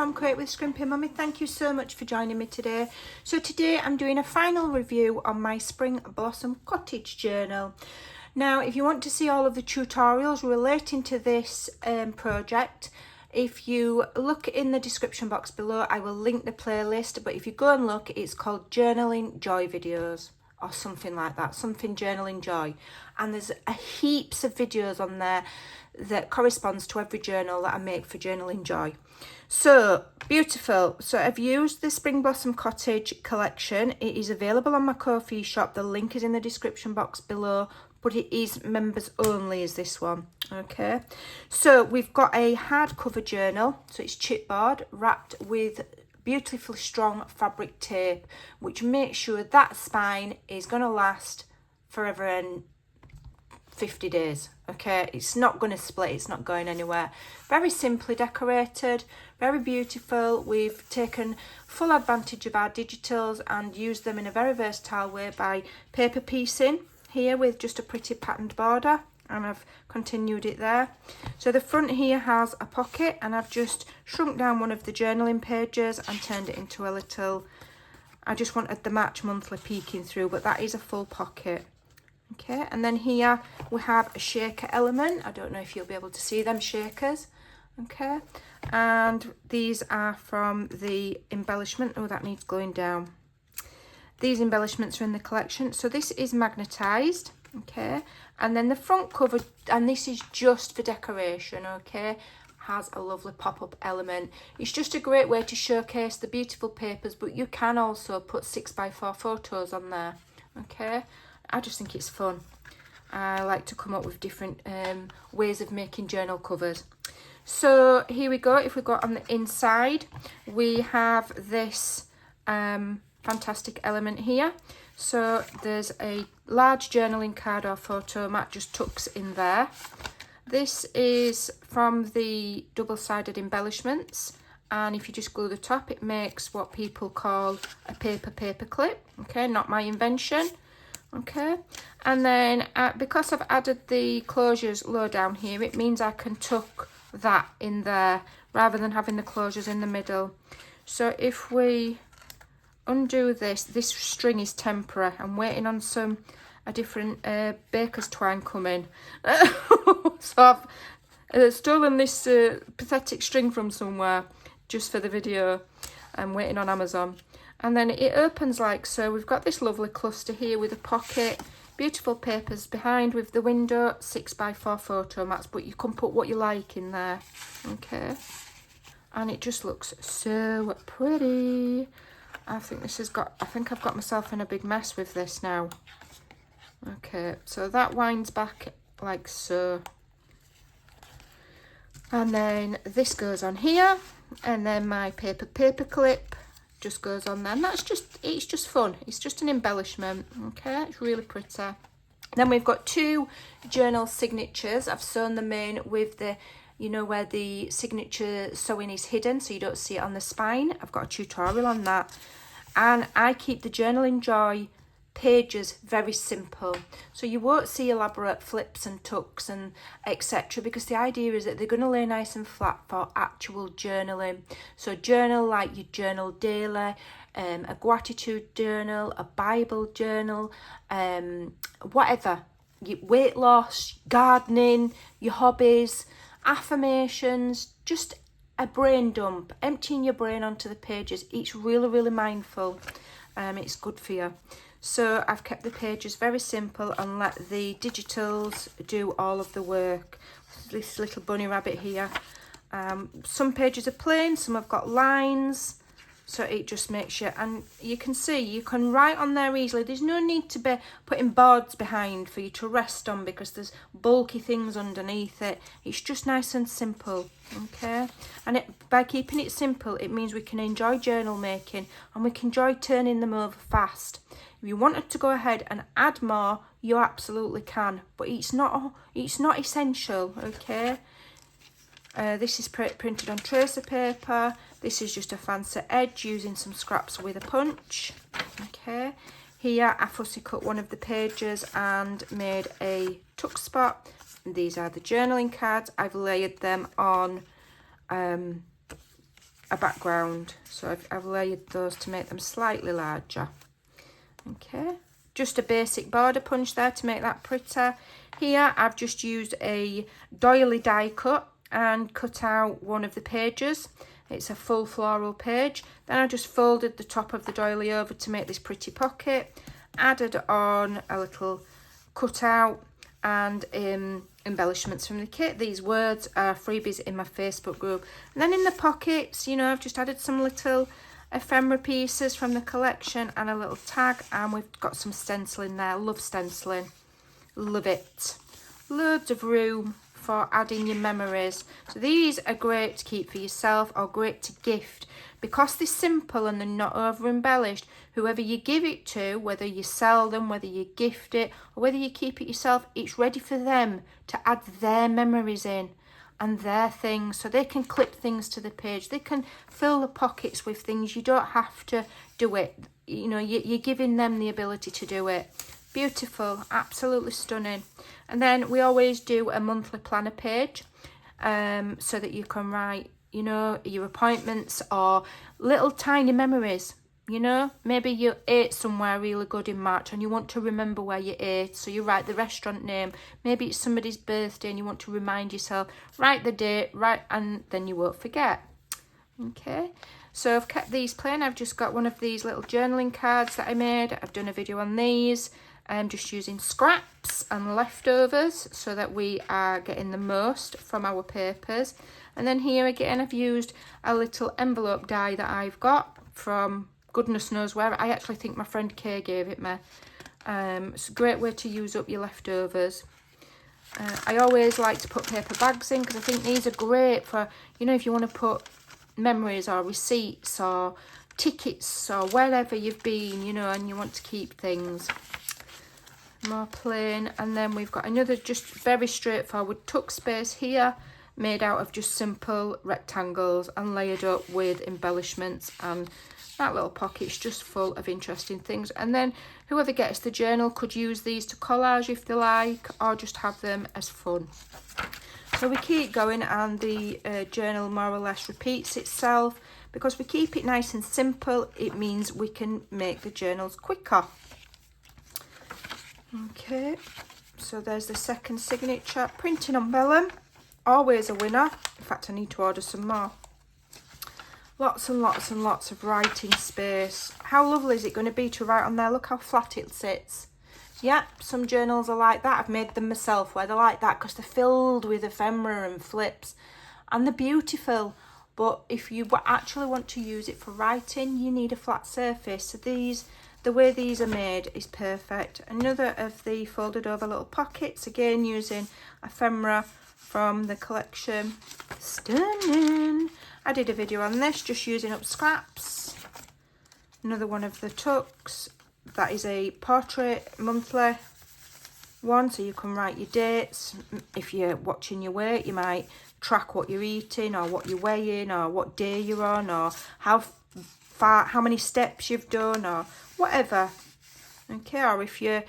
from Create with Scrimping Mummy. Thank you so much for joining me today. So today I'm doing a final review on my Spring Blossom Cottage journal. Now, if you want to see all of the tutorials relating to this project, if you look in the description box below, I will link the playlist. But if you go and look, it's called Journaling Joy videos or something like that, something Journaling Joy. And there's heaps of videos on there that corresponds to every journal that I make for Journaling Joy. So beautiful. So I've used the Spring Blossom Cottage collection. It is available on my Ko-fi shop. The link is in the description box below, but it is members only, is this one. Okay, so we've got a hardcover journal, so it's chipboard wrapped with beautifully strong fabric tape, which makes sure that spine is going to last forever and 50 days. Okay, it's not going to split, it's not going anywhere. Very simply decorated, very beautiful. We've taken full advantage of our digitals and used them in a very versatile way by paper piecing here with just a pretty patterned border, and I've continued it there. So the front here has a pocket, and I've just shrunk down one of the journaling pages and turned it into a little, I just wanted the March monthly peeking through, but that is a full pocket. Okay, and then here we have a shaker element. I don't know if you'll be able to see them shakers. Okay, and these are from the embellishment. Oh, that needs going down. These embellishments are in the collection. So this is magnetised. Okay, and then the front cover, and this is just for decoration. Okay, has a lovely pop-up element. It's just a great way to showcase the beautiful papers, but you can also put 6x4 photos on there. Okay, I just think it's fun. I like to come up with different ways of making journal covers. So here we go. If we go on the inside, we have this fantastic element here. So there's a large journaling card or photo mat just tucks in there. This is from the double-sided embellishments, and if you just glue the top, it makes what people call a paper clip. Okay, not my invention. Okay, and then because I've added the closures low down here, it means I can tuck that in there rather than having the closures in the middle. So if we undo this string is temporary. I'm waiting on a different baker's twine coming. So I've stolen this pathetic string from somewhere just for the video. I'm waiting on Amazon. And then it opens like so. We've got this lovely cluster here with a pocket, beautiful papers behind with the window, 6x4 photo mats, but you can put what you like in there. Okay, and it just looks so pretty. I think I've got myself in a big mess with this now. Okay, so that winds back like so. And then this goes on here, and then my paper clip just goes on there, and it's just fun. It's just an embellishment. Okay, it's really pretty. Then we've got two journal signatures. I've sewn them in with the, you know, where the signature sewing is hidden so you don't see it on the spine. I've got a tutorial on that. And I keep the Journaling Joy pages very simple, so you won't see elaborate flips and tucks and etc., because the idea is that they're going to lay nice and flat for actual journaling. So journal like you journal daily, a gratitude journal, a Bible journal, whatever, weight loss, gardening, your hobbies, affirmations, just a brain dump, emptying your brain onto the pages. It's really mindful. It's good for you. So I've kept the pages very simple and let the digitals do all of the work. This little bunny rabbit here. Some pages are plain, some have got lines, so it just makes you, and you can see you can write on there easily. There's no need to be putting boards behind for you to rest on because there's bulky things underneath it. It's just nice and simple. Okay, and by keeping it simple, it means we can enjoy journal making and we can enjoy turning them over fast. If you wanted to go ahead and add more, you absolutely can, but it's not essential. Okay, this is printed on tracer paper. This is just a fancy edge using some scraps with a punch. Okay, here I fussy cut one of the pages and made a tuck spot. These are the journaling cards. I've layered them on a background. So I've layered those to make them slightly larger. Okay, just a basic border punch there to make that prettier. Here I've just used a doily die cut and cut out one of the pages. It's a full floral page. Then I just folded the top of the doily over to make this pretty pocket. Added on a little cutout and embellishments from the kit. These words are freebies in my Facebook group. And then in the pockets, you know, I've just added some little ephemera pieces from the collection and a little tag, and we've got some stenciling there. Love stenciling, love it. Loads of room for adding your memories. So these are great to keep for yourself or great to gift. Because they're simple and they're not over embellished, whoever you give it to, whether you sell them, whether you gift it, or whether you keep it yourself, it's ready for them to add their memories in and their things. So they can clip things to the page. They can fill the pockets with things. You don't have to do it. You know, you're giving them the ability to do it. Beautiful, absolutely stunning. And then we always do a monthly planner page so that you can write, you know, your appointments or little tiny memories. You know, maybe you ate somewhere really good in March and you want to remember where you ate, so you write the restaurant name. Maybe it's somebody's birthday and you want to remind yourself. Write the date, and then you won't forget. Okay, so I've kept these plain. I've just got one of these little journaling cards that I made. I've done a video on these. I'm just using scraps and leftovers so that we are getting the most from our papers. And then here again, I've used a little envelope die that I've got from goodness knows where. I actually think my friend Kay gave it me. It's a great way to use up your leftovers. I always like to put paper bags in because I think these are great for, you know, if you want to put memories or receipts or tickets or wherever you've been, you know, and you want to keep things. More plain. And then we've got another just very straightforward tuck space here, made out of just simple rectangles and layered up with embellishments, and that little pocket's just full of interesting things. And then whoever gets the journal could use these to collage if they like, or just have them as fun. So we keep going, and the journal more or less repeats itself. Because we keep it nice and simple, it means we can make the journals quicker. Okay, so there's the second signature. Printing on vellum, always a winner. In fact, I need to order some more. Lots and lots and lots of writing space. How lovely is it going to be to write on there? Look how flat it sits. Yeah, some journals are like that. I've made them myself where they're like that because they're filled with ephemera and flips. And they're beautiful. But if you actually want to use it for writing, you need a flat surface. So these, the way these are made is perfect. Another of the folded over little pockets, again using ephemera from the collection. Stunning. I did a video on this, just using up scraps. Another one of the tucks. That is a portrait monthly one, so you can write your dates. If you're watching your weight, you might track what you're eating or what you're weighing or what day you're on or how many steps you've done or whatever. Okay, or if you're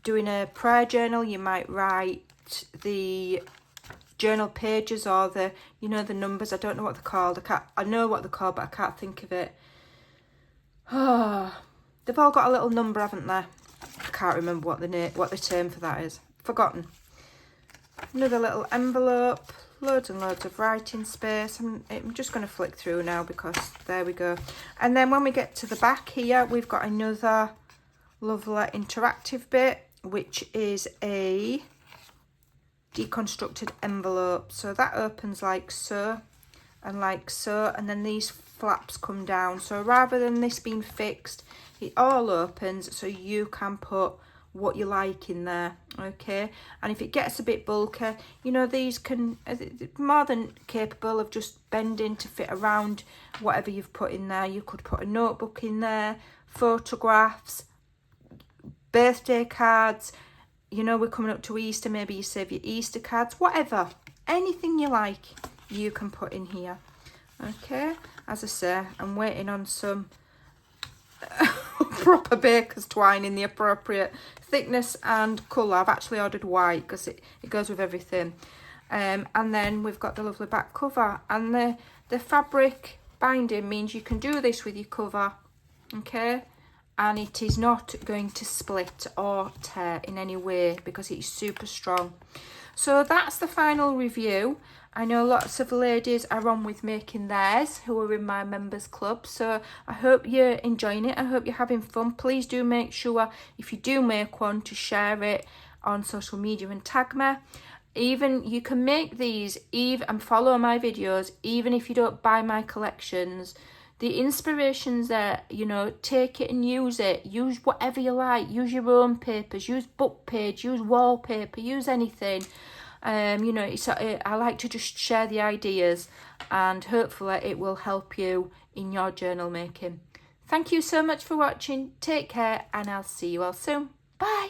doing a prayer journal, you might write the journal pages or the, you know, the numbers. I don't know what they're called. I know what they're called, but I can't think of it. Oh, they've all got a little number, haven't they? I can't remember what the term for that is. Forgotten. Another little envelope. Loads and loads of writing space. I'm just going to flick through now because there we go. And then when we get to the back here, we've got another lovely interactive bit, which is a deconstructed envelope. So that opens like so and like so, and then these flaps come down. So rather than this being fixed, it all opens so you can put what you like in there. Okay, and if it gets a bit bulky, you know, these can more than capable of just bending to fit around whatever you've put in there. You could put a notebook in there, photographs, birthday cards. You know, we're coming up to Easter, maybe you save your Easter cards, whatever, anything you like you can put in here. Okay, as I say, I'm waiting on some proper baker's twine in the appropriate thickness and colour. I've actually ordered white because it goes with everything. And then we've got the lovely back cover, and The fabric binding means you can do this with your cover, okay, and it is not going to split or tear in any way because it's super strong. So that's the final review. I know lots of ladies are on with making theirs who are in my members club, so I hope you're enjoying it. I hope you're having fun. Please do make sure, if you do make one, to share it on social media and tag me. Even you can make these and follow my videos even if you don't buy my collections. The inspiration's there, you know, take it and use it. Use whatever you like. Use your own papers, use book page, use wallpaper, use anything. You know, I like to just share the ideas, and hopefully it will help you in your journal making. Thank you so much for watching. Take care, and I'll see you all soon. Bye.